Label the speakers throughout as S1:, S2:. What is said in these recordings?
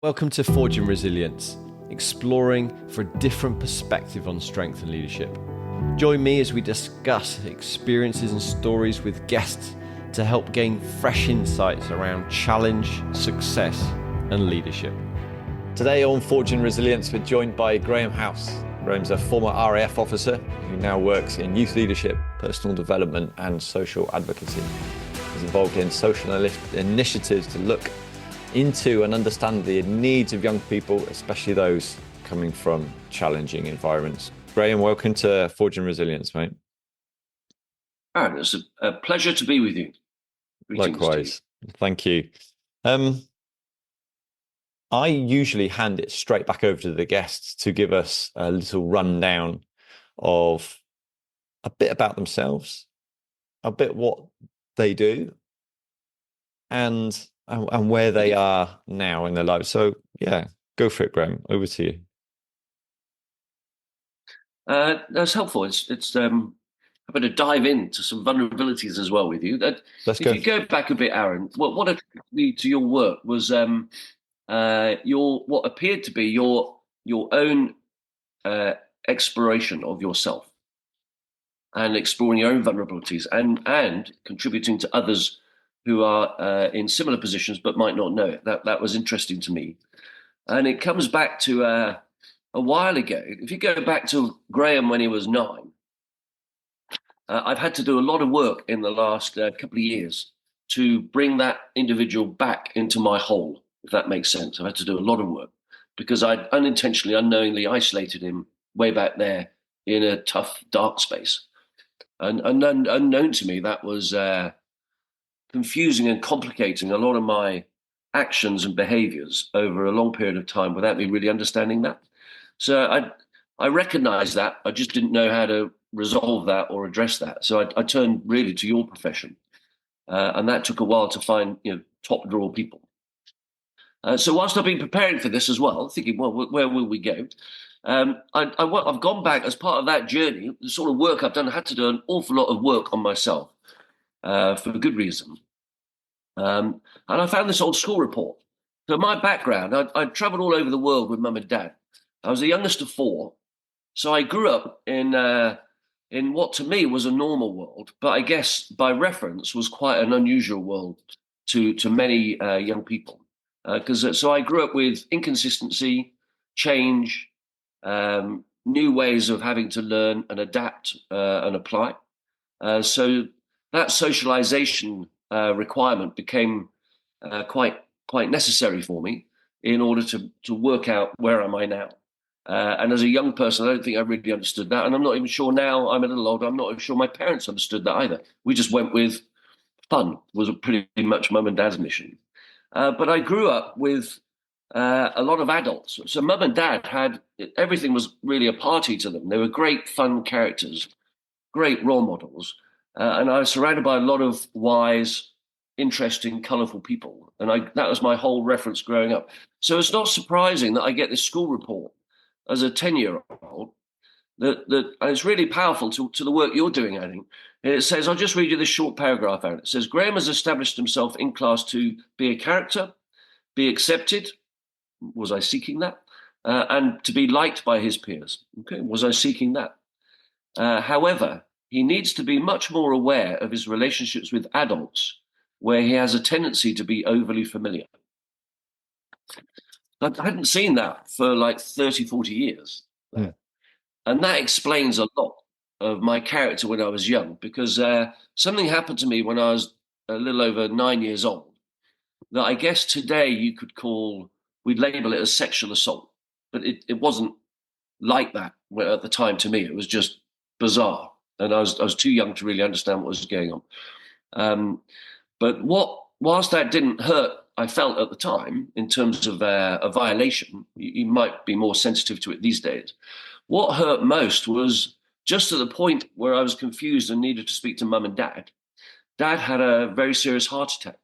S1: Welcome to Forging Resilience, exploring for a different perspective on strength and leadership. Join me as we discuss experiences and stories with guests to help gain fresh insights around challenge, success, and leadership.
S2: Today on Forging Resilience, we're joined by Graham House. Graham's a former RAF officer who now works in youth leadership, personal development, and social advocacy. He's involved in social initiatives to look into and understand the needs of young people, especially those coming from challenging environments. Graham, welcome to Forging Resilience, mate.
S3: Aaron, it's a pleasure to be with you. Greetings.
S2: Likewise. Thank you. I usually hand it straight back over to the guests to give us a little rundown of a bit about themselves, a bit what they do, and where they are now in their lives. So, yeah, go for it, Graham. Over to you.
S3: That's helpful. I'm going to dive into some vulnerabilities as well with you.
S2: Let's
S3: if
S2: go.
S3: you go back a bit, Aaron, what attracted me to your work was what appeared to be your own exploration of yourself and exploring your own vulnerabilities and contributing to others who are in similar positions but might not know it. That was interesting to me. And it comes back to a while ago. If you go back to Graham when he was 9, I've had to do a lot of work in the last couple of years to bring that individual back into my whole, if that makes sense. I've had to do a lot of work because I'd unintentionally, unknowingly isolated him way back there in a tough, dark space. And unknown to me, that was confusing and complicating a lot of my actions and behaviors over a long period of time without me really understanding that. So I recognized that. I just didn't know how to resolve that or address that. So I turned really to your profession. And that took a while to find, top drawer people. So whilst I've been preparing for this as well, thinking, well, where will we go? I've gone back as part of that journey, the sort of work I've done. I had to do an awful lot of work on myself for good reason. And I found this old school report. So my background, I'd traveled all over the world with mum and dad. I was the youngest of 4. So I grew up in what to me was a normal world, but I guess by reference was quite an unusual world to many young people. So I grew up with inconsistency, change, new ways of having to learn and adapt and apply. So that socialization requirement became quite necessary for me in order to work out where am I now. And as a young person, I don't think I really understood that. And I'm not even sure now, I'm a little older, I'm not even sure my parents understood that either. We just went with fun, was pretty much mum and dad's mission. But I grew up with a lot of adults. So mum and dad everything was really a party to them. They were great, fun characters, great role models. And I was surrounded by a lot of wise, interesting, colourful people. And that was my whole reference growing up. So it's not surprising that I get this school report as a 10-year-old that and it's really powerful to the work you're doing, I think. And it says, I'll just read you this short paragraph out. It says, Graham has established himself in class to be a character, be accepted. Was I seeking that? And to be liked by his peers. Okay, was I seeking that? However, he needs to be much more aware of his relationships with adults, where he has a tendency to be overly familiar. I hadn't seen that for like 30, 40 years.
S2: Yeah.
S3: And that explains a lot of my character when I was young, because something happened to me when I was a little over 9 years old that I guess today we'd label it as sexual assault. But it wasn't like that at the time to me. It was just bizarre. And I was too young to really understand what was going on. But whilst that didn't hurt, I felt at the time, in terms of a violation, you might be more sensitive to it these days. What hurt most was just at the point where I was confused and needed to speak to mum and dad. Dad had a very serious heart attack.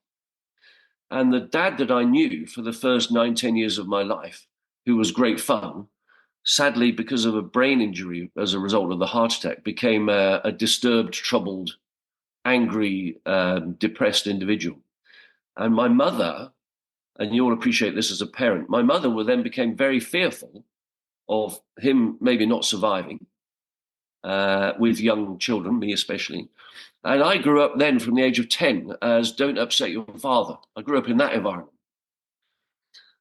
S3: And the dad that I knew for the first 9, 10 years of my life, who was great fun, sadly, because of a brain injury as a result of the heart attack, became a disturbed, troubled, angry, depressed individual. And my mother and you'll appreciate this as a parent. My mother then became very fearful of him maybe not surviving with young children, me especially. And I grew up then from the age of 10 as don't upset your father. I grew up in that environment.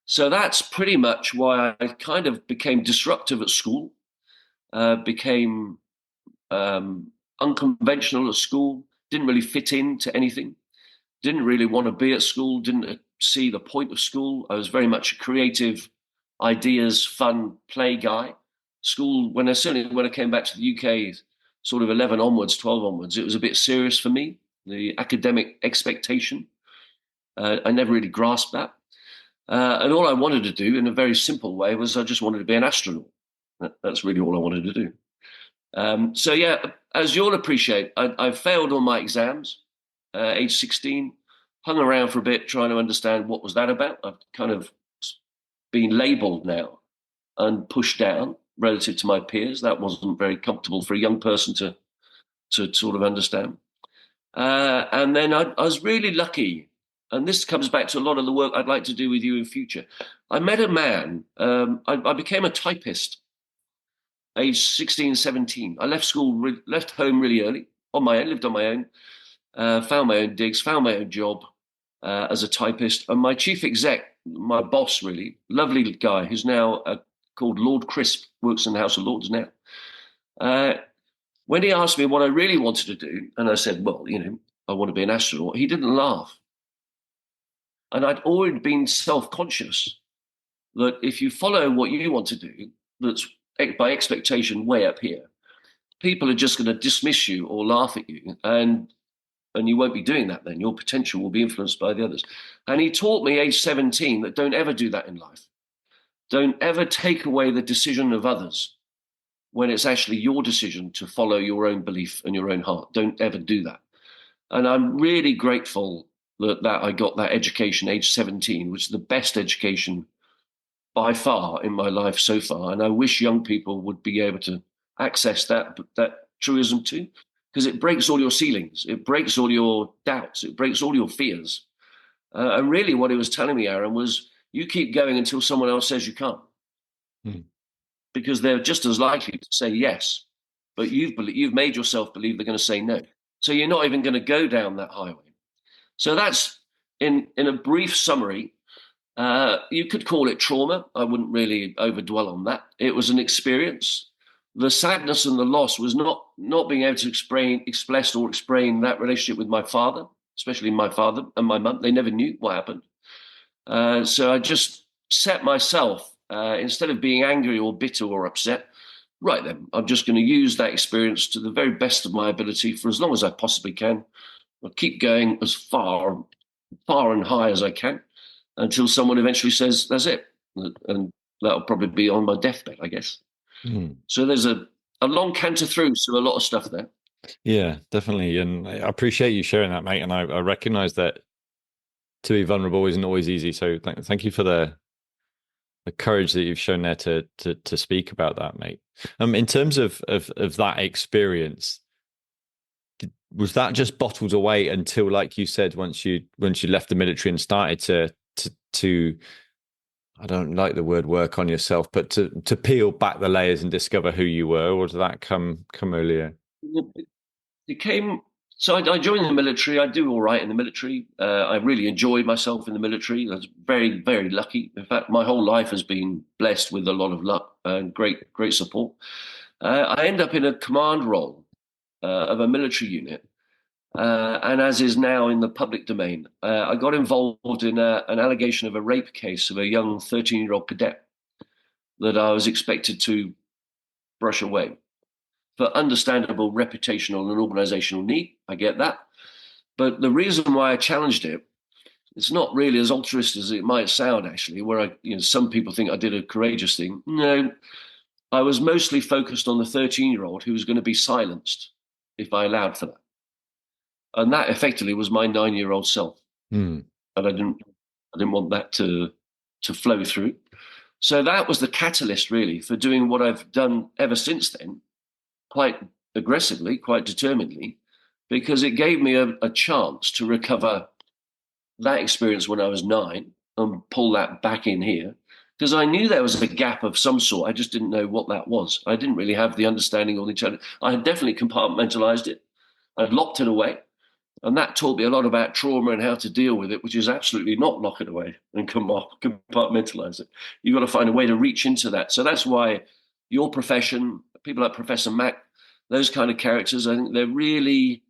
S3: So that's pretty much why I kind of became disruptive at school, became unconventional at school, didn't really fit into anything, didn't really want to be at school, didn't see the point of school. I was very much a creative, ideas, fun, play guy. School, when I came back to the UK, sort of 11 onwards, 12 onwards, it was a bit serious for me, the academic expectation. I never really grasped that. And all I wanted to do in a very simple way was I just wanted to be an astronaut. That's really all I wanted to do. So yeah, as you'll appreciate, I failed all my exams, age 16, hung around for a bit trying to understand what was that about. I've kind of been labelled now and pushed down relative to my peers. That wasn't very comfortable for a young person to sort of understand. And then I was really lucky, and this comes back to a lot of the work I'd like to do with you in future. I met a man, I became a typist, age 16, 17. I left school, left home really early, on my own, lived on my own, found my own digs, found my own job as a typist. And my chief exec, my boss really, lovely guy, who's now called Lord Crisp, works in the House of Lords now. When he asked me what I really wanted to do, and I said, well, I want to be an astronaut, he didn't laugh. And I'd already been self-conscious that if you follow what you want to do, that's by expectation way up here, people are just going to dismiss you or laugh at you. And you won't be doing that then. Your potential will be influenced by the others. And he taught me, age 17, that don't ever do that in life. Don't ever take away the decision of others when it's actually your decision to follow your own belief and your own heart. Don't ever do that. And I'm really grateful that I got that education, age 17, which is the best education by far in my life so far. And I wish young people would be able to access that truism too, because it breaks all your ceilings. It breaks all your doubts. It breaks all your fears. And really what he was telling me, Aaron, was you keep going until someone else says you can't. Because they're just as likely to say yes, but you've made yourself believe they're going to say no. So you're not even going to go down that highway. So that's, in a brief summary, you could call it trauma. I wouldn't really overdwell on that. It was an experience. The sadness and the loss was not being able to explain that relationship with my father, especially my father and my mum. They never knew what happened. So I just set myself, instead of being angry or bitter or upset, right then, I'm just going to use that experience to the very best of my ability for as long as I possibly can. I'll keep going as far and high as I can until someone eventually says, that's it. And that'll probably be on my deathbed, I guess. So there's a long canter through, so a lot of stuff there.
S2: Yeah, definitely. And I appreciate you sharing that, mate. And I recognize that to be vulnerable isn't always easy. So thank you for the courage that you've shown there to speak about that, mate. In terms of that experience, was that just bottled away until, like you said, once you left the military and started to I don't like the word work on yourself, but to peel back the layers and discover who you were, or did that come earlier?
S3: It came. So I joined the military. I do all right in the military. I really enjoyed myself in the military. I was very, very lucky. In fact, my whole life has been blessed with a lot of luck and great support. I end up in a command role of a military unit. And as is now in the public domain, I got involved in an allegation of a rape case of a young 13-year-old cadet that I was expected to brush away for understandable reputational and organizational need. I get that. But the reason why I challenged it, it's not really as altruist as it might sound, actually, where some people think I did a courageous thing. No, I was mostly focused on the 13-year-old who was going to be silenced if I allowed for that. And that effectively was my 9-year-old self. And I didn't want that to flow through. So that was the catalyst, really, for doing what I've done ever since then, quite aggressively, quite determinedly, because it gave me a chance to recover that experience when I was 9 and pull that back in here, because I knew there was a gap of some sort. I just didn't know what that was. I didn't really have the understanding or the challenge. I had definitely compartmentalized it. I'd locked it away. And that taught me a lot about trauma and how to deal with it, which is absolutely not lock it away and compartmentalize it. You've got to find a way to reach into that. So that's why your profession, people like Professor Mack, those kind of characters, I think they're really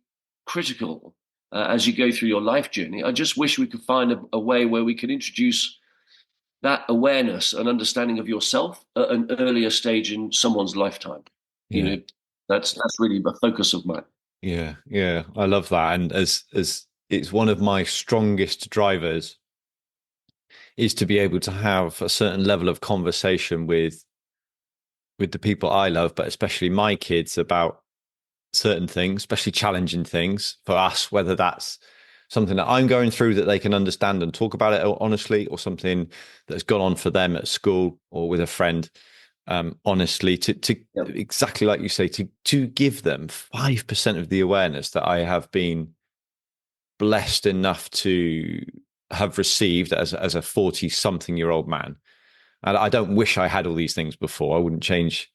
S3: critical as you go through your life journey. I just wish we could find a way where we could introduce that awareness and understanding of yourself at an earlier stage in someone's lifetime.
S2: Yeah.
S3: You know, that's really the focus of mine.
S2: Yeah, yeah, I love that. And as it's one of my strongest drivers is to be able to have a certain level of conversation with the people I love, but especially my kids, about certain things, especially challenging things for us, whether that's something that I'm going through that they can understand and talk about it honestly, or something that's gone on for them at school or with a friend. Honestly, to
S3: Yep.
S2: exactly like you say, to give them 5% of the awareness that I have been blessed enough to have received as a 40-something-year-old man. And I don't wish I had all these things before. I wouldn't change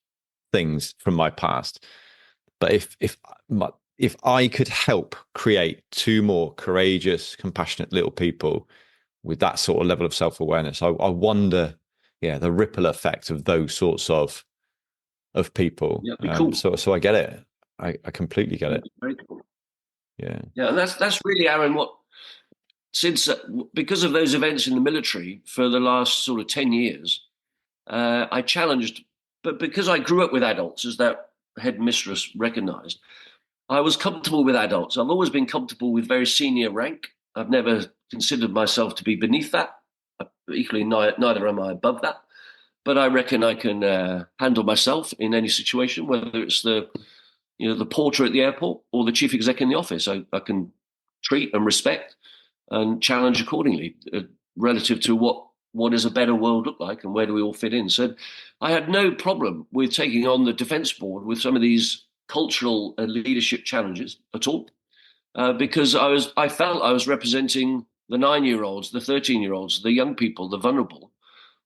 S2: things from my past. But if I could help create 2 more courageous, compassionate little people with that sort of level of self-awareness, I wonder, the ripple effect of those sorts of people.
S3: Yeah, be cool.
S2: So I get it. I completely get it.
S3: Very cool.
S2: Yeah.
S3: Yeah, and that's really, Aaron, what since because of those events in the military for the last sort of 10 years, I challenged, but because I grew up with adults, as that headmistress recognized, I was comfortable with adults. I've always been comfortable with very senior rank. I've never considered myself to be beneath that. Equally, neither am I above that. But I reckon I can handle myself in any situation, whether it's the porter at the airport or the chief exec in the office. I can treat and respect and challenge accordingly relative to what does a better world look like and where do we all fit in. So I had no problem with taking on the defense board with some of these cultural and leadership challenges at all, because I felt I was representing the 9-year-olds, the 13-year-olds, the young people, the vulnerable,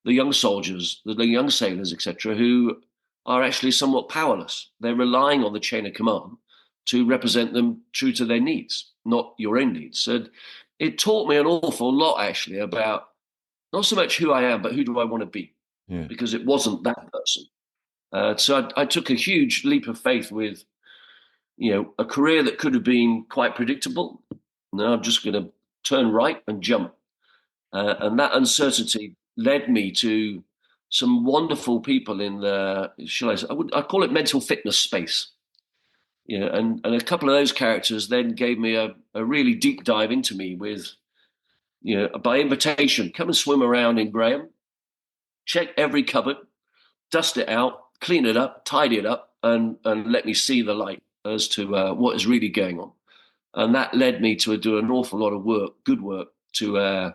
S3: the young soldiers, the young sailors, etc., who are actually somewhat powerless. They're relying on the chain of command to represent them true to their needs, not your own needs. So it taught me an awful lot, actually, about not so much who I am, but who do I want to be, because it wasn't that person. So I took a huge leap of faith with, a career that could have been quite predictable. No, I'm just going to turn right and jump. And that uncertainty led me to some wonderful people in the, I call it mental fitness space. And a couple of those characters then gave me a really deep dive into me with, by invitation, come and swim around in Graham, check every cupboard, dust it out, clean it up, tidy it up, and let me see the light as to what is really going on. And that led me to do an awful lot of work, good work, to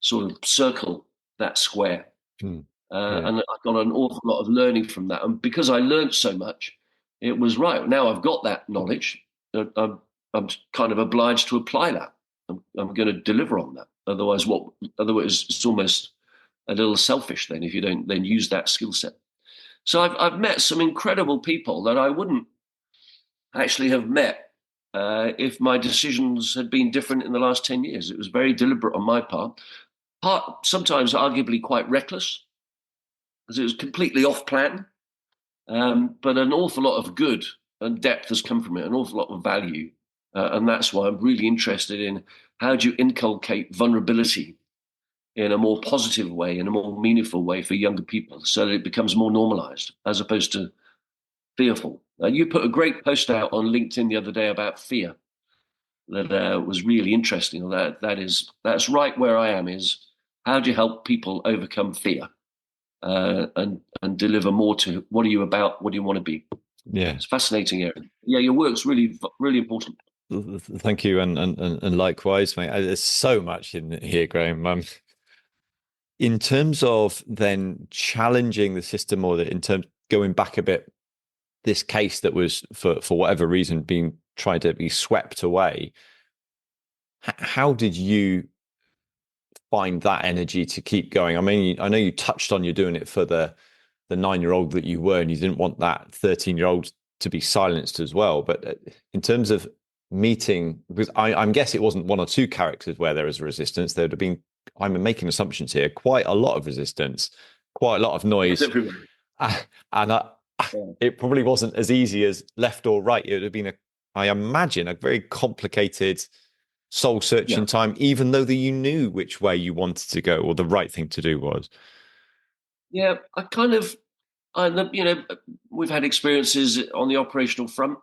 S3: sort of circle that square. And I got an awful lot of learning from that. And because I learned so much, it was right. Now I've got that knowledge. I'm kind of obliged to apply that. I'm going to deliver on that. Otherwise, it's almost a little selfish then if you don't then use that skill set. So I've met some incredible people that I wouldn't actually have met if my decisions had been different in the last 10 years. It was very deliberate on my part sometimes arguably quite reckless, because it was completely off plan. But an awful lot of good and depth has come from it, an awful lot of value. And that's why I'm really interested in how do you inculcate vulnerability in a more positive way, in a more meaningful way for younger people, so that it becomes more normalized as opposed to fearful. You put a great post out on LinkedIn the other day about fear that was really interesting. That's right where I am, is how do you help people overcome fear and deliver more to what are you about, what do you want to be?
S2: Yeah,
S3: it's fascinating area. Yeah, your work's really, really important.
S2: Thank you, and likewise, mate. There's so much in here, Graham. In terms of then challenging the system, or in terms going back a bit, this case that was for whatever reason being tried to be swept away. How did you find that energy to keep going? I mean, I know you touched on you're doing it for the 9-year-old that you were, and you didn't want that 13-year-old to be silenced as well. But in terms of meeting, because I'm guessing it wasn't one or two characters where there was resistance. There would have been, I'm making assumptions here, quite a lot of resistance, quite a lot of noise. And it probably wasn't as easy as left or right. It would have been, I imagine, a very complicated soul searching time, even though that you knew which way you wanted to go or the right thing to do was.
S3: Yeah, we've had experiences on the operational front.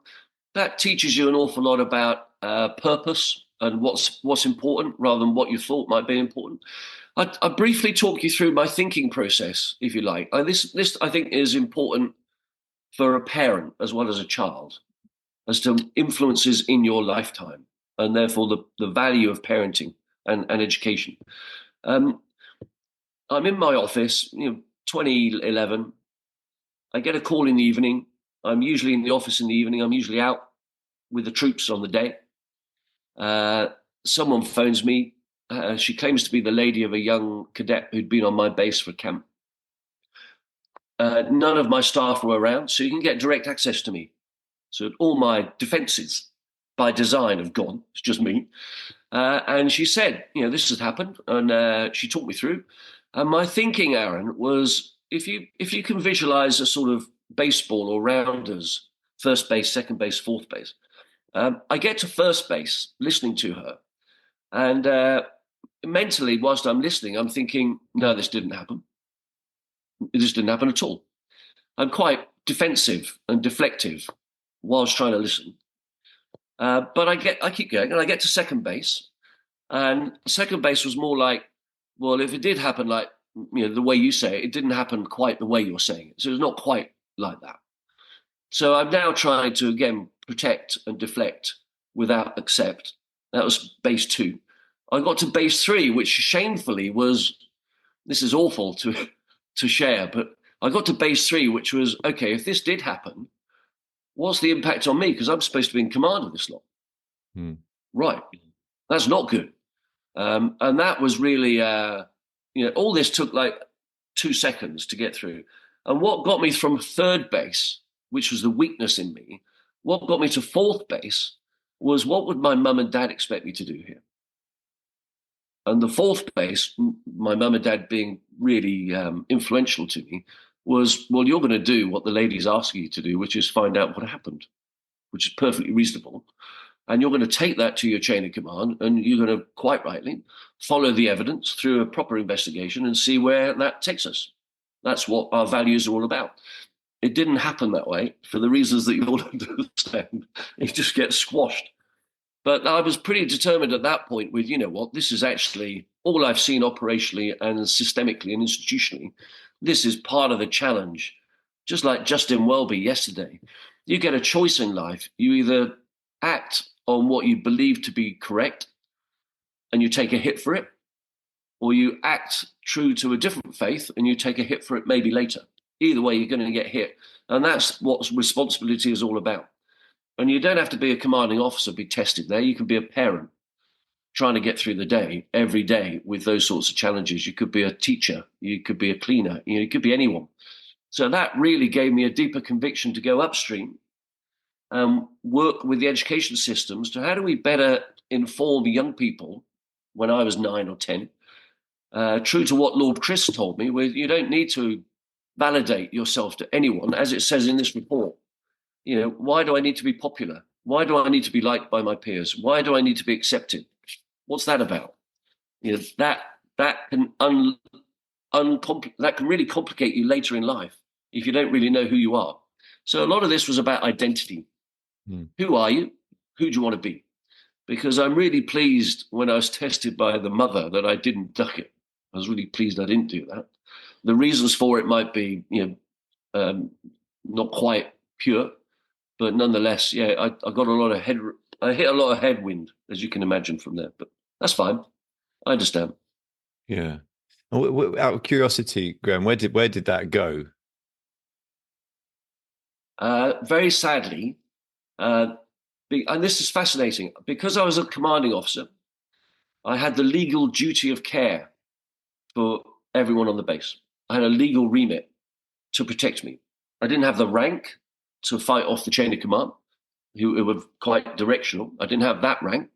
S3: That teaches you an awful lot about purpose and what's important rather than what you thought might be important. I briefly talk you through my thinking process, if you like. This I think is important for a parent as well as a child, as to influences in your lifetime and therefore the value of parenting and education. I'm in my office, 2011. I get a call in the evening. I'm usually in the office in the evening. I'm usually out with the troops on the day. Someone phones me. She claims to be the lady of a young cadet who'd been on my base for camp. None of my staff were around, so you can get direct access to me. So all my defenses by design have gone. It's just me. And she said, this has happened. And she talked me through. And my thinking, Aaron, was if you can visualize a sort of baseball or rounders, first base, second base, fourth base, I get to first base listening to her. And mentally, whilst I'm listening, I'm thinking, no, this didn't happen. This didn't happen at all. I'm quite defensive and deflective whilst trying to listen. But I keep going, and I get to second base. And second base was more like, well, if it did happen like, the way you say it, it didn't happen quite the way you're saying it. So it's not quite like that. So I'm now trying to, again, protect and deflect without accept. That was base 2. I got to base 3, which shamefully was, this is awful to share, but I got to base 3, which was, okay, if this did happen, what's the impact on me? Because I'm supposed to be in command of this lot. Right. That's not good. And that was really, all this took like 2 seconds to get through. And what got me from third base, which was the weakness in me, what got me to fourth base was, what would my mum and dad expect me to do here? And the fourth base, my mum and dad being really influential to me, was, well, you're going to do what the lady's asking you to do, which is find out what happened, which is perfectly reasonable. And you're going to take that to your chain of command, and you're going to, quite rightly, follow the evidence through a proper investigation and see where that takes us. That's what our values are all about. It didn't happen that way for the reasons that you all understand. It just gets squashed. But I was pretty determined at that point with, this is actually all I've seen operationally and systemically and institutionally. This is part of the challenge. Just like Justin Welby yesterday, you get a choice in life. You either act on what you believe to be correct and you take a hit for it, or you act true to a different faith and you take a hit for it maybe later. Either way, you're going to get hit. And that's what responsibility is all about. And you don't have to be a commanding officer, be tested there. You can be a parent trying to get through the day, every day, with those sorts of challenges. You could be a teacher. You could be a cleaner. You could be anyone. So that really gave me a deeper conviction to go upstream and work with the education systems to how do we better inform young people when I was 9 or 10, true to what Lord Chris told me, where you don't need to validate yourself to anyone, as it says in this report. Why do I need to be popular? Why do I need to be liked by my peers? Why do I need to be accepted? What's that about? That can that can really complicate you later in life if you don't really know who you are. So a lot of this was about identity. Who are you? Who do you want to be? Because I'm really pleased when I was tested by the mother that I didn't duck it. I was really pleased I didn't do that. The reasons for it might be, not quite pure, but nonetheless, I got I hit a lot of headwind, as you can imagine from there, but that's fine. I understand.
S2: Yeah. Out of curiosity, Graham, where did that go?
S3: Very sadly, and this is fascinating, because I was a commanding officer, I had the legal duty of care for everyone on the base. I had a legal remit to protect me. I didn't have the rank to fight off the chain of command, who were quite directional. I didn't have that rank,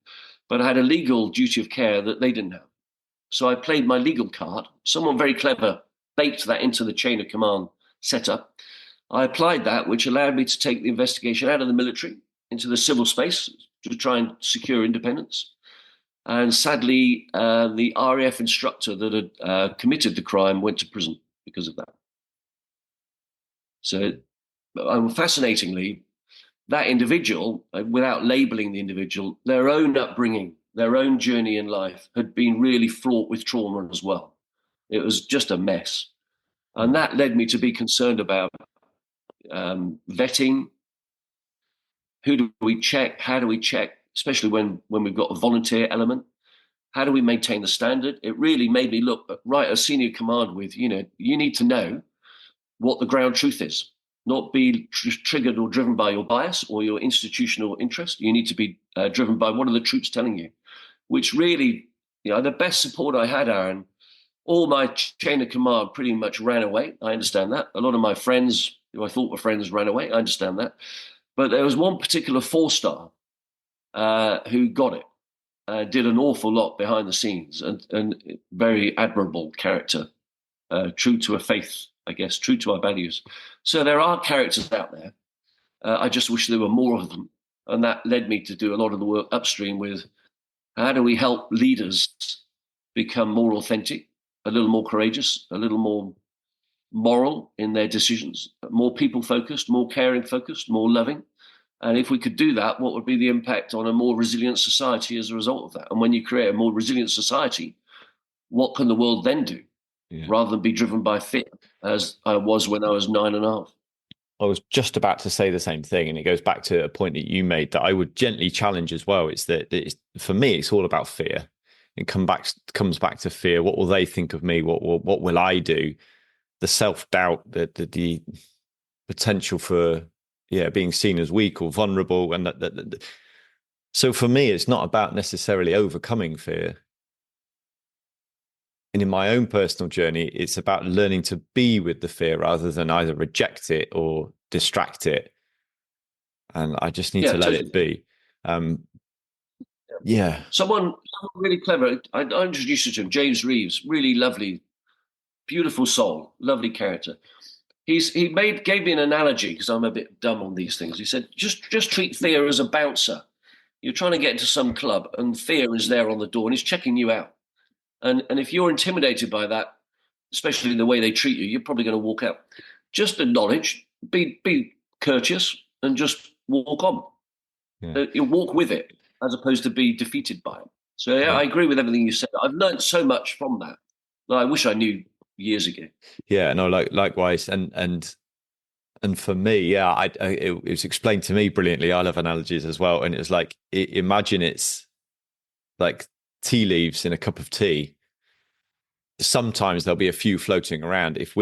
S3: but I had a legal duty of care that they didn't have. So I played my legal card. Someone very clever baked that into the chain of command setup. I applied that, which allowed me to take the investigation out of the military into the civil space to try and secure independence. And sadly, the RAF instructor that had committed the crime went to prison because of that. So, fascinatingly, that individual, without labeling the individual, their own upbringing, their own journey in life had been really fraught with trauma as well. It was just a mess. And that led me to be concerned about vetting. Who do we check? How do we check? Especially when we've got a volunteer element. How do we maintain the standard? It really made me look right at senior command with, you need to know what the ground truth is, not be triggered or driven by your bias or your institutional interest. You need to be driven by what are the troops telling you, which really, the best support I had, Aaron, all my chain of command pretty much ran away. I understand that. A lot of my friends who I thought were friends ran away. I understand that. But there was one particular 4-star who got it. Did an awful lot behind the scenes and very admirable character, true to a faith, I guess, true to our values. So there are characters out there. I just wish there were more of them. And that led me to do a lot of the work upstream with how do we help leaders become more authentic, a little more courageous, a little more moral in their decisions, more people focused, more caring focused, more loving. And if we could do that, what would be the impact on a more resilient society as a result of that? And when you create a more resilient society, what can the world then do rather than be driven by fear, as I was when I was 9.5?
S2: I was just about to say the same thing, and it goes back to a point that you made that I would gently challenge as well. It's that for me, it's all about fear. It comes back to fear. What will they think of me? What will I do? The self-doubt, the potential for being seen as weak or vulnerable, and so for me, it's not about necessarily overcoming fear. And in my own personal journey, it's about learning to be with the fear rather than either reject it or distract it. And I just need to let it be.
S3: Someone really clever. I introduced you to him, James Reeves, really lovely, beautiful soul, lovely character. He gave me an analogy because I'm a bit dumb on these things. He said, just treat fear as a bouncer. You're trying to get into some club and fear is there on the door and he's checking you out. And if you're intimidated by that, especially the way they treat you, you're probably going to walk out. Just acknowledge, be courteous, and just walk on. Yeah. You walk with it as opposed to be defeated by it. So I agree with everything you said. I've learned so much from that I wish I knew years ago.
S2: Yeah, no, likewise. And for me, it was explained to me brilliantly. I love analogies as well. And it was like, imagine it's like tea leaves in a cup of tea. Sometimes there'll be a few floating around. If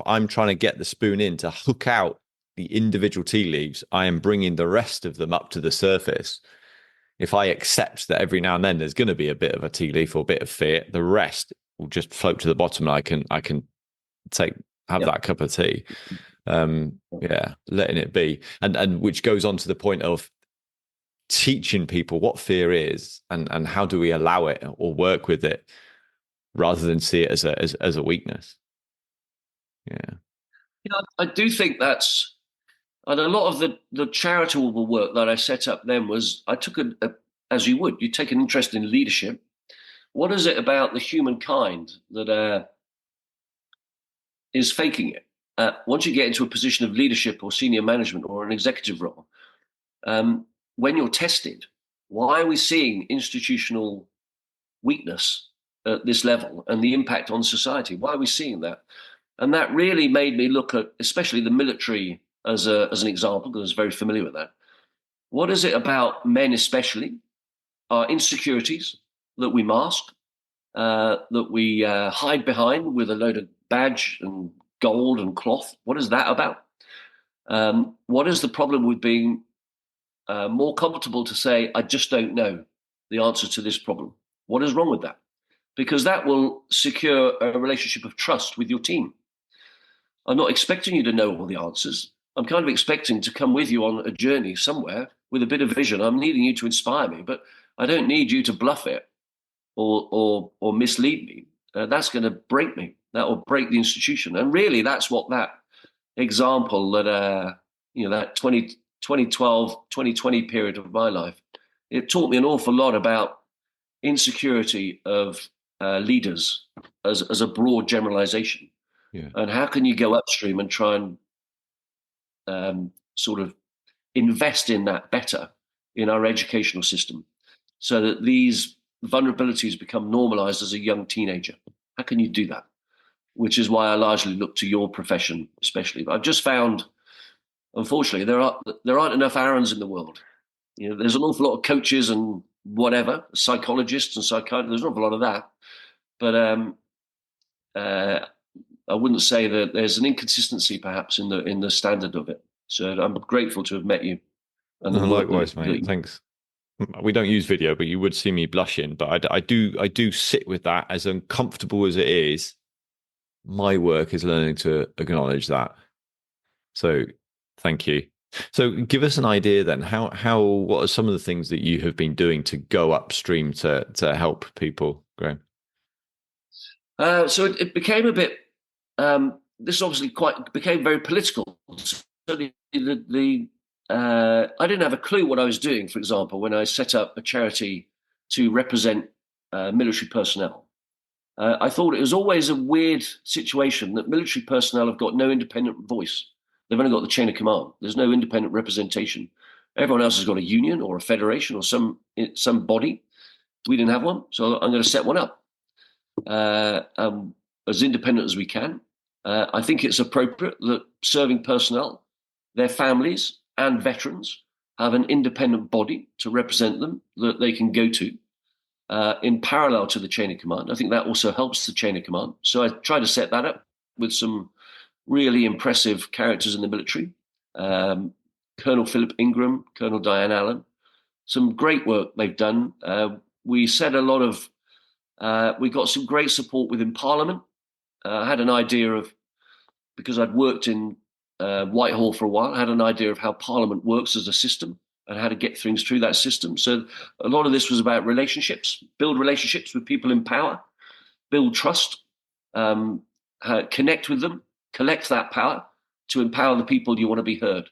S2: I'm trying to get the spoon in to hook out the individual tea leaves, I am bringing the rest of them up to the surface. If I accept that every now and then there's going to be a bit of a tea leaf or a bit of fear, the rest will just float to the bottom, and I can have that cup of tea. Letting it be, and which goes on to the point of teaching people what fear is and how do we allow it or work with it rather than see it as a weakness.
S3: I do think that's, and a lot of the charitable work that I set up then was I took as you take an interest in leadership. What is it about the humankind that is faking it? Once you get into a position of leadership or senior management or an executive role, when you're tested, why are we seeing institutional weakness at this level and the impact on society? Why are we seeing that? And that really made me look at, especially the military as an example, because I was very familiar with that. What is it about men especially, our insecurities that we mask, that we hide behind with a load of badge and gold and cloth? What is that about? What is the problem with being more comfortable to say, I just don't know the answer to this problem? What is wrong with that? because that will secure a relationship of trust with your team. I'm not expecting you to know all the answers. I'm kind of expecting to come with you on a journey somewhere with a bit of vision. I'm needing you to inspire me, but I don't need you to bluff it or mislead me. That's going to break me. That will break the institution. And really, that's what that example that that 2012, 2020 period of my life, it taught me an awful lot about insecurity of leaders as a broad generalization.
S2: Yeah.
S3: And how can you go upstream and try and sort of invest in that better in our educational system so that these vulnerabilities become normalized as a young teenager? How can you do that? Which is why I largely look to your profession, especially. But I've just found, unfortunately, there aren't enough Aarons in the world. There's an awful lot of coaches and whatever, psychologists and psychiatrists. There's an awful lot of that, but I wouldn't say that there's an inconsistency perhaps in the standard of it. So I'm grateful to have met you. And
S2: likewise, mate. Thanks. We don't use video, but you would see me blushing. But I do sit with that, as uncomfortable as it is. My work is learning to acknowledge that. So thank you. So give us an idea then. What are some of the things that you have been doing to go upstream to help people, Graham?
S3: So it became a bit. This obviously became very political. So I didn't have a clue what I was doing. For example, when I set up a charity to represent military personnel, I thought it was always a weird situation that military personnel have got no independent voice. They've only got the chain of command. There's no independent representation. Everyone else has got a union or a federation or some body. We didn't have one, so I'm going to set one up as independent as we can. I think it's appropriate that serving personnel, their families and veterans have an independent body to represent them that they can go to in parallel to the chain of command. I think that also helps the chain of command. So I try to set that up with some really impressive characters in the military. Colonel Philip Ingram, Colonel Diane Allen, some great work they've done. We said a lot of, we got some great support within Parliament. I had an idea of, because I'd worked in Whitehall for a while, I had an idea of how Parliament works as a system and how to get things through that system. So a lot of this was about relationships, build relationships with people in power, build trust, connect with them, collect that power to empower the people you want to be heard.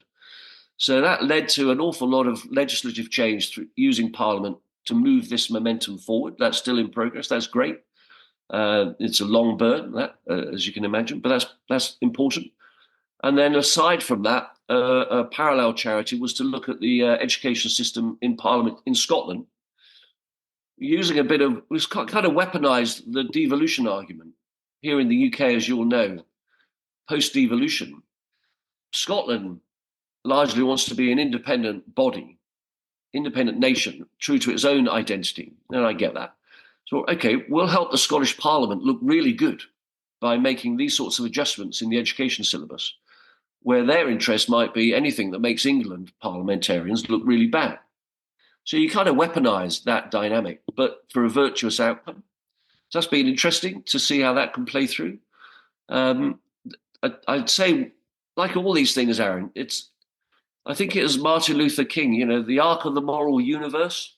S3: So that led to an awful lot of legislative change through using Parliament to move this momentum forward. That's still in progress. That's great. It's a long burn, as you can imagine, but that's important. And then aside from that, a parallel charity was to look at the education system in Parliament in Scotland, using a bit of, was kind of weaponized the devolution argument. Here in the UK, as you'll know, post-devolution, Scotland largely wants to be an independent body, independent nation, true to its own identity. And I get that. So, okay, we'll help the Scottish Parliament look really good by making these sorts of adjustments in the education syllabus, where their interest might be anything that makes England parliamentarians look really bad. So you kind of weaponize that dynamic, but for a virtuous outcome. So that's been interesting to see how that can play through. I'd say, like all these things, Aaron, I think it was Martin Luther King, the arc of the moral universe,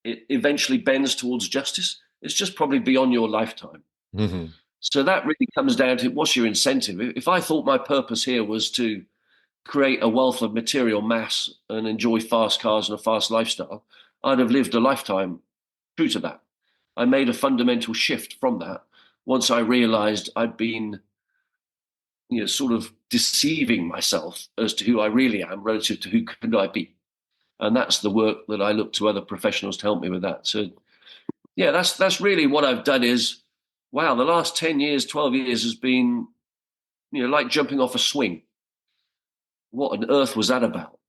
S3: it eventually bends towards justice. It's just probably beyond your lifetime.
S2: Mm-hmm.
S3: So that really comes down to what's your incentive. If I thought my purpose here was to create a wealth of material mass and enjoy fast cars and a fast lifestyle, I'd have lived a lifetime true to that. I made a fundamental shift from that once I realized I'd been sort of deceiving myself as to who I really am relative to who could I be. And that's the work that I look to other professionals to help me with that. So, yeah, that's really what I've done is, wow, the last 10 years, 12 years has been, like jumping off a swing. What on earth was that about?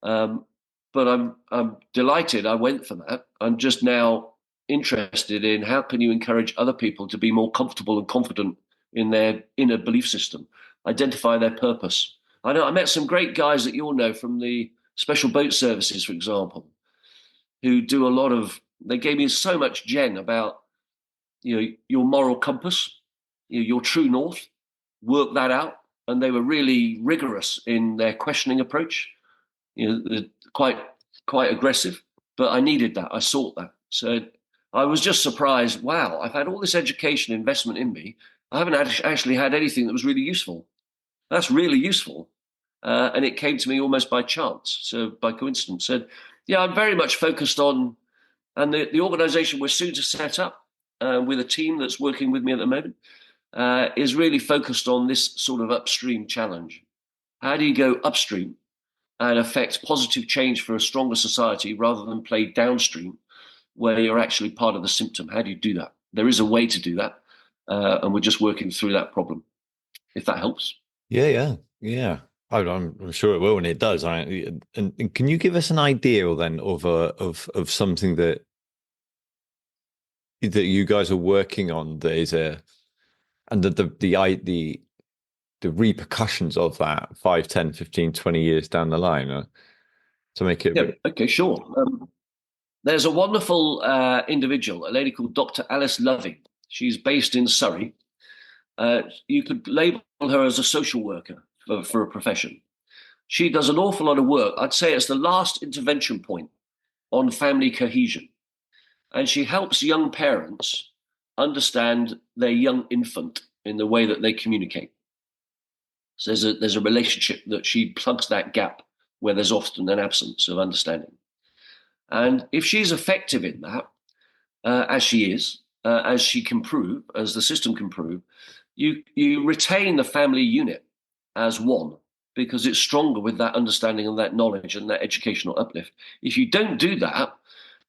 S3: But I'm delighted I went for that. I'm just now interested in how can you encourage other people to be more comfortable and confident in their inner belief system, identify their purpose. I met some great guys that you'll know from the special boat services, for example, who do they gave me so much gen about your moral compass, your true north, work that out. And they were really rigorous in their questioning approach, quite aggressive. But I needed that. I sought that. So I was just surprised. Wow, I've had all this education investment in me. I haven't actually had anything that was really useful. That's really useful. And it came to me almost by chance, so by coincidence. So, yeah, I'm very much focused on, and the organization we're soon to set up with a team that's working with me at the moment is really focused on this sort of upstream challenge. How do you go upstream and affect positive change for a stronger society rather than play downstream where you're actually part of the symptom? How do you do that? There is a way to do that, and we're just working through that problem, if that helps.
S2: Yeah. I'm sure it will, and it does. And can you give us an idea then of something that you guys are working on that is and the repercussions of that 5, 10, 15, 20 years down the line to make it.
S3: Yeah. Okay. Sure. There's a wonderful individual, a lady called Dr. Alice Loving. She's based in Surrey. You could label her as a social worker for a profession. She does an awful lot of work. I'd say it's the last intervention point on family cohesion. And she helps young parents understand their young infant in the way that they communicate. So there's a relationship that she plugs that gap where there's often an absence of understanding. And if she's effective in that, as she is, as she can prove, as the system can prove, you retain the family unit as one because it's stronger with that understanding and that knowledge and that educational uplift. If you don't do that,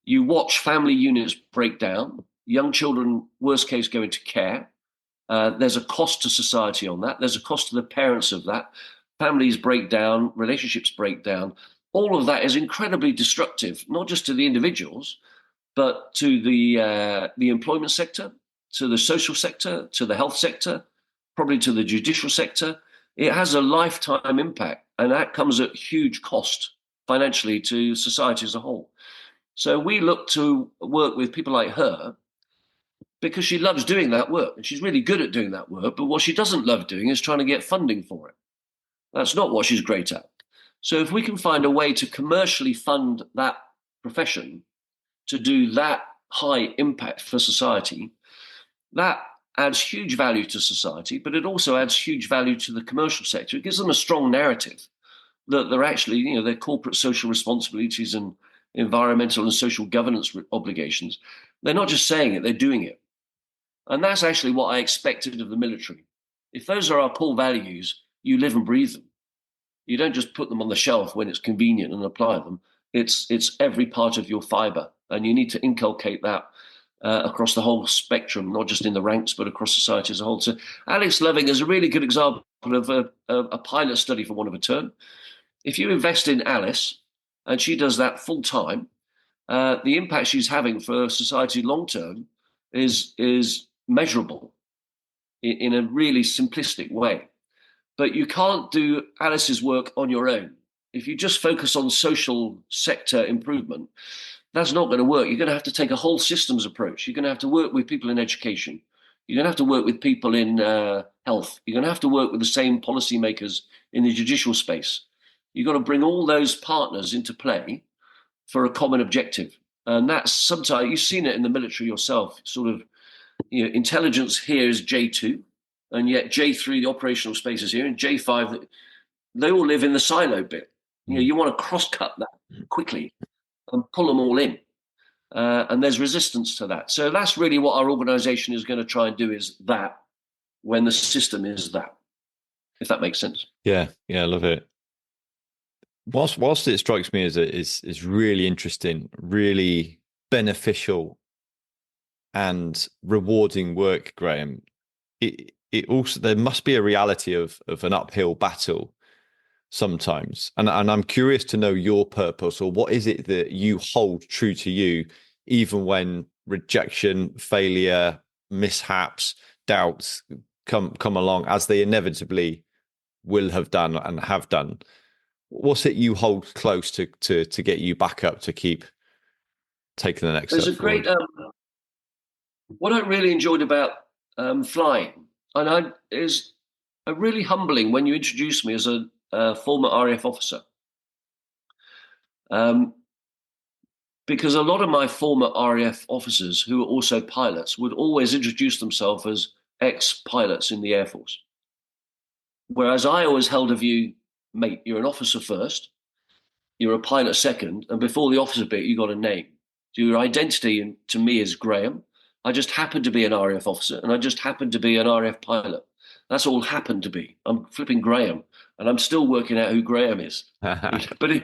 S3: you watch family units break down. Young children, worst case, go into care. There's a cost to society on that. There's a cost to the parents of that. Families break down, relationships break down. All of that is incredibly destructive, not just to the individuals, but to the employment sector, to the social sector, to the health sector, probably to the judicial sector. It has a lifetime impact, and that comes at huge cost financially to society as a whole. So we look to work with people like her because she loves doing that work, and she's really good at doing that work. But what she doesn't love doing is trying to get funding for it. That's not what she's great at. So if we can find a way to commercially fund that profession to do that high impact for society, that adds huge value to society, but it also adds huge value to the commercial sector. It gives them a strong narrative that they're actually, their corporate social responsibilities and environmental and social governance obligations, they're not just saying it, they're doing it. And that's actually what I expected of the military. If those are our core values, you live and breathe them. You don't just put them on the shelf when it's convenient and apply them. It's every part of your fiber, and you need to inculcate that across the whole spectrum, not just in the ranks, but across society as a whole. So Alex Loving is a really good example of a pilot study, for want of a term. If you invest in Alice, and she does that full time, the impact she's having for society long term is measurable in a really simplistic way. But you can't do Alice's work on your own. If you just focus on social sector improvement, that's not going to work. You're going to have to take a whole systems approach. You're going to have to work with people in education. You're going to have to work with people in health. You're going to have to work with the same policymakers in the judicial space. You've got to bring all those partners into play for a common objective. And that's sometimes, you've seen it in the military yourself, sort of, intelligence here is J2, and yet J3, the operational space is here, and J5, they all live in the silo bit. You want to cross-cut that quickly and pull them all in. And there's resistance to that. So that's really what our organization is going to try and do, is that when the system is that, if that makes sense.
S2: Yeah, I love it. Whilst it strikes me as is really interesting, really beneficial and rewarding work, Graham, it also, there must be a reality of an uphill battle sometimes. And I'm curious to know your purpose, or what is it that you hold true to you, even when rejection, failure, mishaps, doubts come along, as they inevitably will have done and have done. What's it you hold close to get you back up to keep taking the next step forward?
S3: what I really enjoyed about flying, is really humbling when you introduced me as a former RAF officer. Um, because a lot of my former RAF officers who were also pilots would always introduce themselves as ex-pilots in the Air Force. Whereas I always held a view, mate, you're an officer first, you're a pilot second, and before the officer bit, you got a name. So your identity to me is Graham. I just happen to be an RAF officer, and I just happen to be an RAF pilot. That's all happened to be. I'm flipping Graham, and I'm still working out who Graham is. But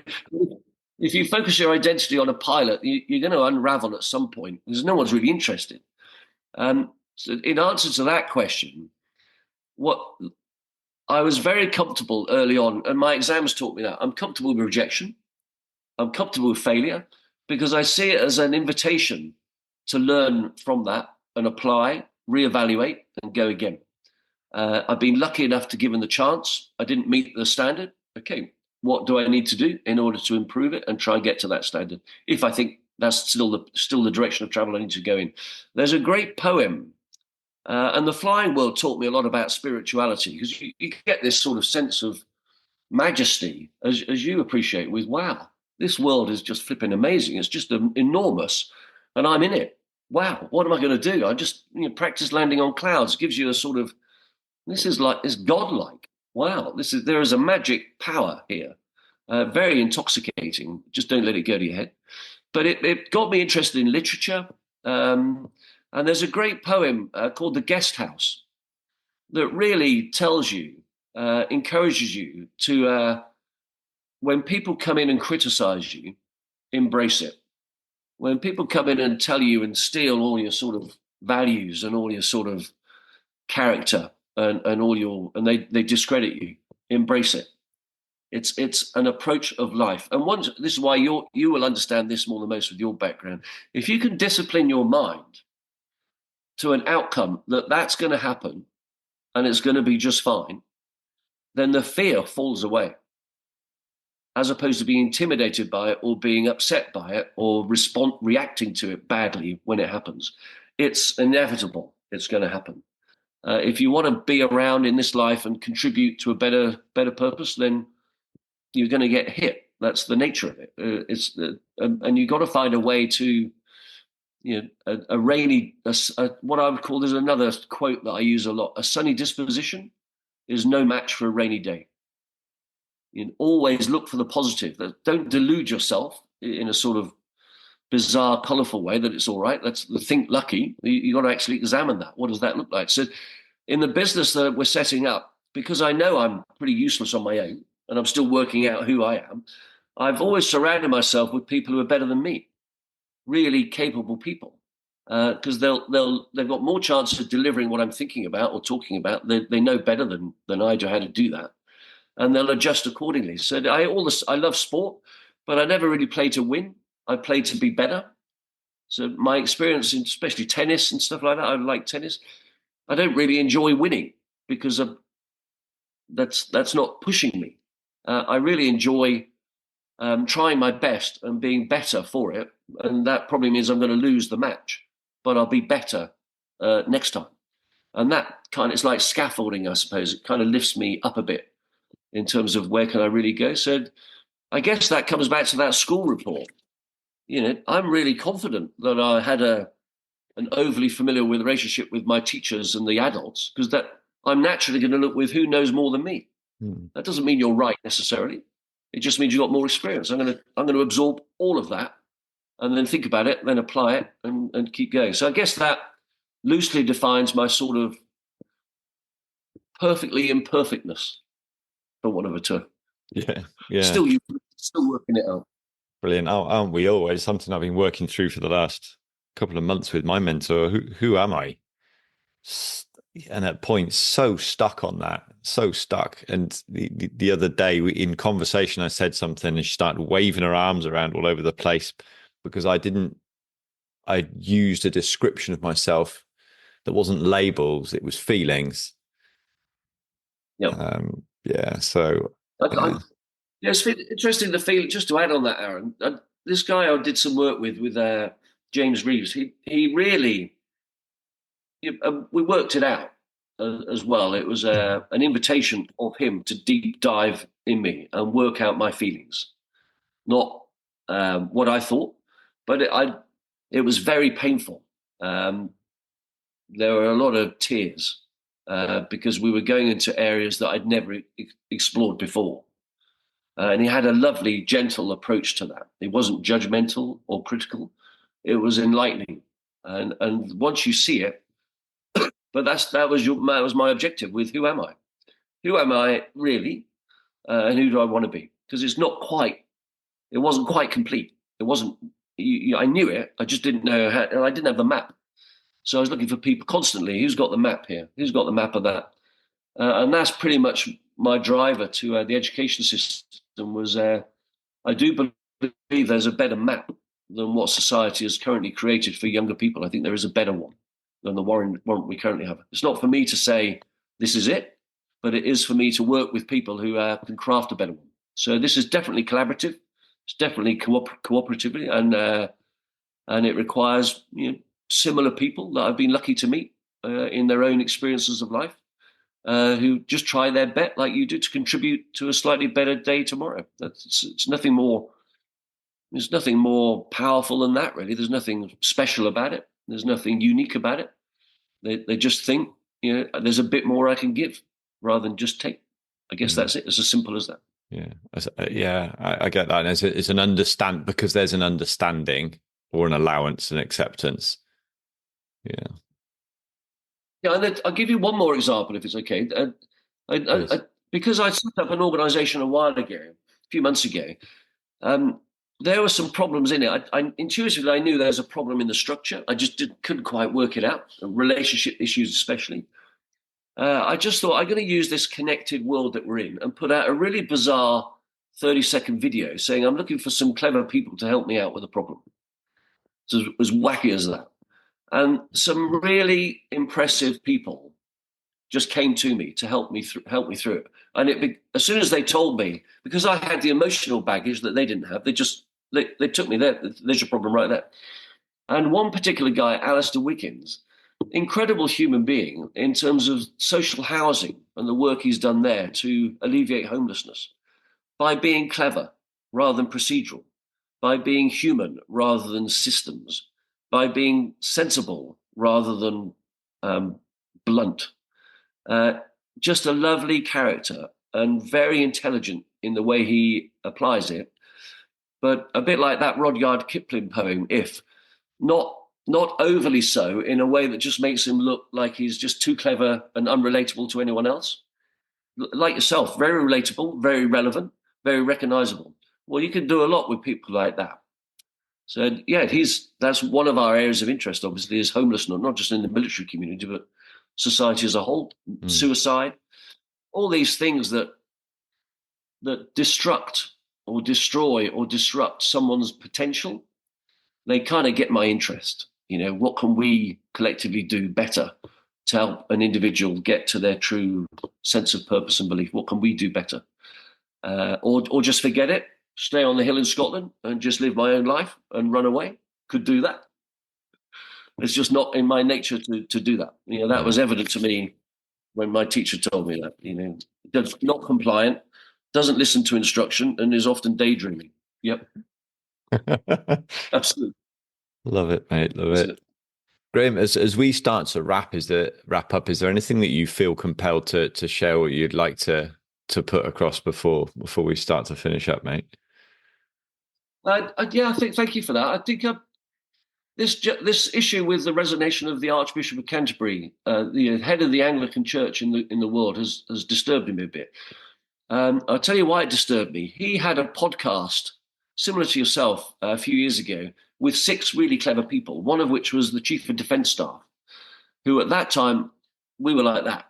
S3: if you focus your identity on a pilot, you're going to unravel at some point because no one's really interested. So in answer to that question, what I was very comfortable early on, and my exams taught me that. I'm comfortable with rejection. I'm comfortable with failure because I see it as an invitation to learn from that and apply, reevaluate, and go again. I've been lucky enough to given the chance. I didn't meet the standard. Okay, what do I need to do in order to improve it and try and get to that standard? If I think that's still the direction of travel I need to go in. There's a great poem, and the flying world taught me a lot about spirituality because you get this sort of sense of majesty as you appreciate with, wow, this world is just flipping amazing. It's just enormous, and I'm in it. Wow, what am I going to do? I just practice landing on clouds. Gives you a sort of, this is godlike. Wow, there is a magic power here. Very intoxicating. Just don't let it go to your head. But it got me interested in literature. And there's a great poem called The Guest House that really tells you, encourages you to, when people come in and criticize you, embrace it. When people come in and tell you and steal all your sort of values and all your sort of character and all your, and they discredit you, embrace it. It's an approach of life. And this is why you will understand this more than most with your background. If you can discipline your mind to an outcome that's going to happen and it's going to be just fine, then the fear falls away, as opposed to being intimidated by it or being upset by it or reacting to it badly when it happens. It's inevitable. It's going to happen. If you want to be around in this life and contribute to a better purpose, then you're going to get hit. That's the nature of it. And you've got to find a way to, what I would call, there's another quote that I use a lot: a sunny disposition is no match for a rainy day. You always look for the positive. Don't delude yourself in a sort of bizarre, colourful way that it's all right. That's the think lucky. You got to actually examine that. What does that look like? So in the business that we're setting up, because I know I'm pretty useless on my own and I'm still working out who I am, I've always surrounded myself with people who are better than me, really capable people, because they've got more chance of delivering what I'm thinking about or talking about. They know better than I do how to do that, and they'll adjust accordingly. So I love sport, but I never really play to win. I play to be better. So my experience in especially tennis and stuff like that, I like tennis. I don't really enjoy winning because that's not pushing me. I really enjoy trying my best and being better for it. And that probably means I'm going to lose the match, but I'll be better next time. And that it's like scaffolding, I suppose. It kind of lifts me up a bit in terms of where can I really go. So I guess that comes back to that school report. I'm really confident that I had an overly familiar with relationship with my teachers and the adults, because that I'm naturally going to look with who knows more than me. That doesn't mean you're right necessarily. It just means you've got more experience. I'm going to absorb all of that and then think about it, then apply it and keep going. So I guess that loosely defines my sort of perfectly imperfectness, for want of a term.
S2: Yeah.
S3: Still working it out.
S2: Brilliant. Aren't we always? Something I've been working through for the last couple of months with my mentor. Who am I? And at points, so stuck on that, so stuck. And the other day in conversation, I said something and she started waving her arms around all over the place because I used a description of myself that wasn't labels, it was feelings.
S3: Yeah.
S2: So.
S3: It's interesting the feeling. Just to add on that, Aaron, this guy I did some work with James Reeves. He really we worked it out as well. It was an invitation of him to deep dive in me and work out my feelings, not what I thought, but it was very painful. There were a lot of tears because we were going into areas that I'd never explored before. And he had a lovely, gentle approach to that. It wasn't judgmental or critical. It was enlightening. And once you see it, but that was my objective with who am I? Who am I really? And who do I want to be? Because it wasn't quite complete. It wasn't, I knew it. I just didn't know how, and I didn't have the map. So I was looking for people constantly. Who's got the map here? Who's got the map of that? And that's pretty much my driver to the education system was I do believe there's a better map than what society has currently created for younger people. I think there is a better one than the one we currently have. It's not for me to say this is it, but it is for me to work with people who can craft a better one. So this is definitely collaborative. It's definitely cooperatively, and it requires similar people that I've been lucky to meet in their own experiences of life, who just try their best, like you do, to contribute to a slightly better day tomorrow. It's nothing more. There's nothing more powerful than that, really. There's nothing special about it. There's nothing unique about it. They just think, there's a bit more I can give rather than just take. I guess that's it. It's as simple as that.
S2: Yeah, I get that. And it's an understand because there's an understanding or an allowance and acceptance. Yeah.
S3: Yeah, and I'll give you one more example if it's okay. Because I set up an organisation a while ago, a few months ago. There were some problems in it. I intuitively I knew there was a problem in the structure. I just couldn't quite work it out. Relationship issues, especially. I just thought I'm going to use this connected world that we're in and put out a really bizarre 30-second video saying I'm looking for some clever people to help me out with a problem. So it was as wacky as that. And some really impressive people just came to me to help me through it. And as soon as they told me, because I had the emotional baggage that they didn't have, they took me there. There's your problem right there. And one particular guy, Alistair Wiggins, incredible human being in terms of social housing and the work he's done there to alleviate homelessness by being clever rather than procedural, by being human rather than systems, by being sensible rather than blunt. Just a lovely character and very intelligent in the way he applies it. But a bit like that Rudyard Kipling poem, If, not overly so in a way that just makes him look like he's just too clever and unrelatable to anyone else. Like yourself, very relatable, very relevant, very recognizable. Well, you can do a lot with people like that. So, yeah, that's one of our areas of interest, obviously, is homelessness, not just in the military community, but society as a whole, suicide, all these things that destruct or destroy or disrupt someone's potential. They kind of get my interest. What can we collectively do better to help an individual get to their true sense of purpose and belief? What can we do better? Or just forget it, stay on the hill in Scotland and just live my own life and run away? Could do that. It's just not in my nature to do that. That was evident to me when my teacher told me that. Not compliant, doesn't listen to instruction, and is often daydreaming. Yep. Absolutely.
S2: Love it, mate. Love it. Graham, as we start to wrap up, is there anything that you feel compelled to share what you'd like to put across before we start to finish up, mate?
S3: I think thank you for that. I think this issue with the resignation of the Archbishop of Canterbury, the head of the Anglican Church in the world, has disturbed me a bit. I'll tell you why it disturbed me. He had a podcast similar to yourself a few years ago with 6 really clever people, one of which was the Chief of Defence Staff, who at that time, we were like that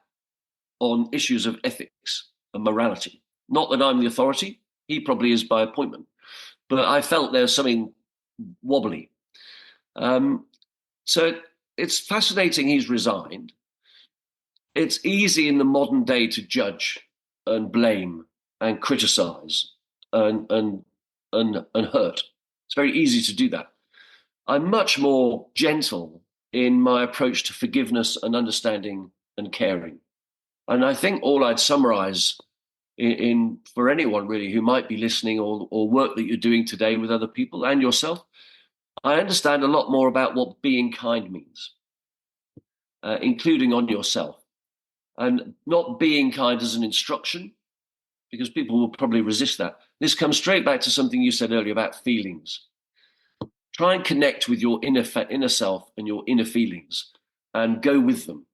S3: on issues of ethics and morality. Not that I'm the authority, he probably is by appointment, but I felt there's something wobbly. So it's fascinating he's resigned. It's easy in the modern day to judge and blame and criticize and hurt. It's very easy to do that. I'm much more gentle in my approach to forgiveness and understanding and caring. And I think all I'd summarize in for anyone really who might be listening, or work that you're doing today with other people and yourself, I understand a lot more about what being kind means, including on yourself, and not being kind as an instruction, because people will probably resist that. This comes straight back to something you said earlier about feelings. Try and connect with your inner self and your inner feelings, and go with them.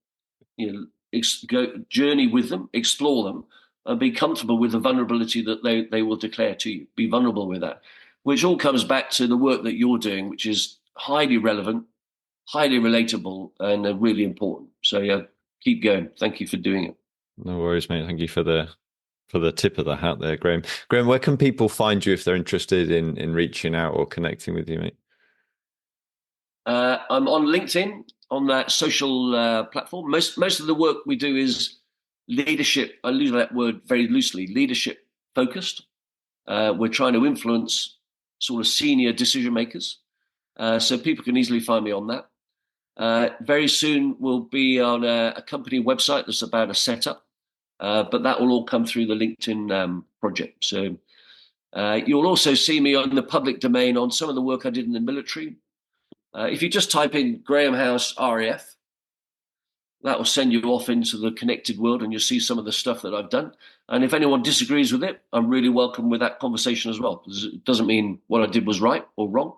S3: Go journey with them, explore them, and be comfortable with the vulnerability that they will declare to you. Be vulnerable with that, which all comes back to the work that you're doing, which is highly relevant, highly relatable, and really important. So yeah, keep going. Thank you for doing it.
S2: No worries, mate. Thank you for the tip of the hat there, Graham. Graham, where can people find you if they're interested in reaching out or connecting with you, mate?
S3: I'm on LinkedIn, on that social platform. Most of the work we do is leadership. I use that word very loosely. Leadership focused. We're trying to influence sort of senior decision makers, so people can easily find me on that. Very soon we'll be on a company website that's about a setup, but that will all come through the LinkedIn project. So you'll also see me on the public domain on some of the work I did in the military. If you just type in Graham House RAF, that will send you off into the connected world, and you'll see some of the stuff that I've done. And if anyone disagrees with it, I'm really welcome with that conversation as well. It doesn't mean what I did was right or wrong.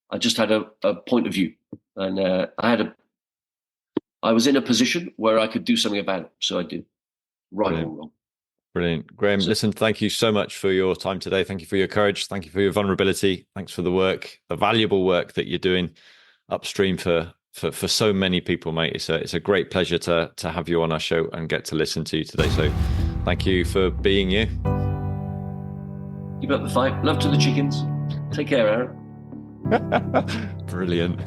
S3: I just had a point of view, and I was in a position where I could do something about it, so I did, right or wrong.
S2: Brilliant. Graham, listen, thank you so much for your time today. Thank you for your courage. Thank you for your vulnerability. Thanks for the work, the valuable work that you're doing upstream for so many people, mate. It's a great pleasure to have you on our show and get to listen to you today. So thank you for being you.
S3: Keep up the fight. Love to the chickens. Take care, Aaron.
S2: Brilliant.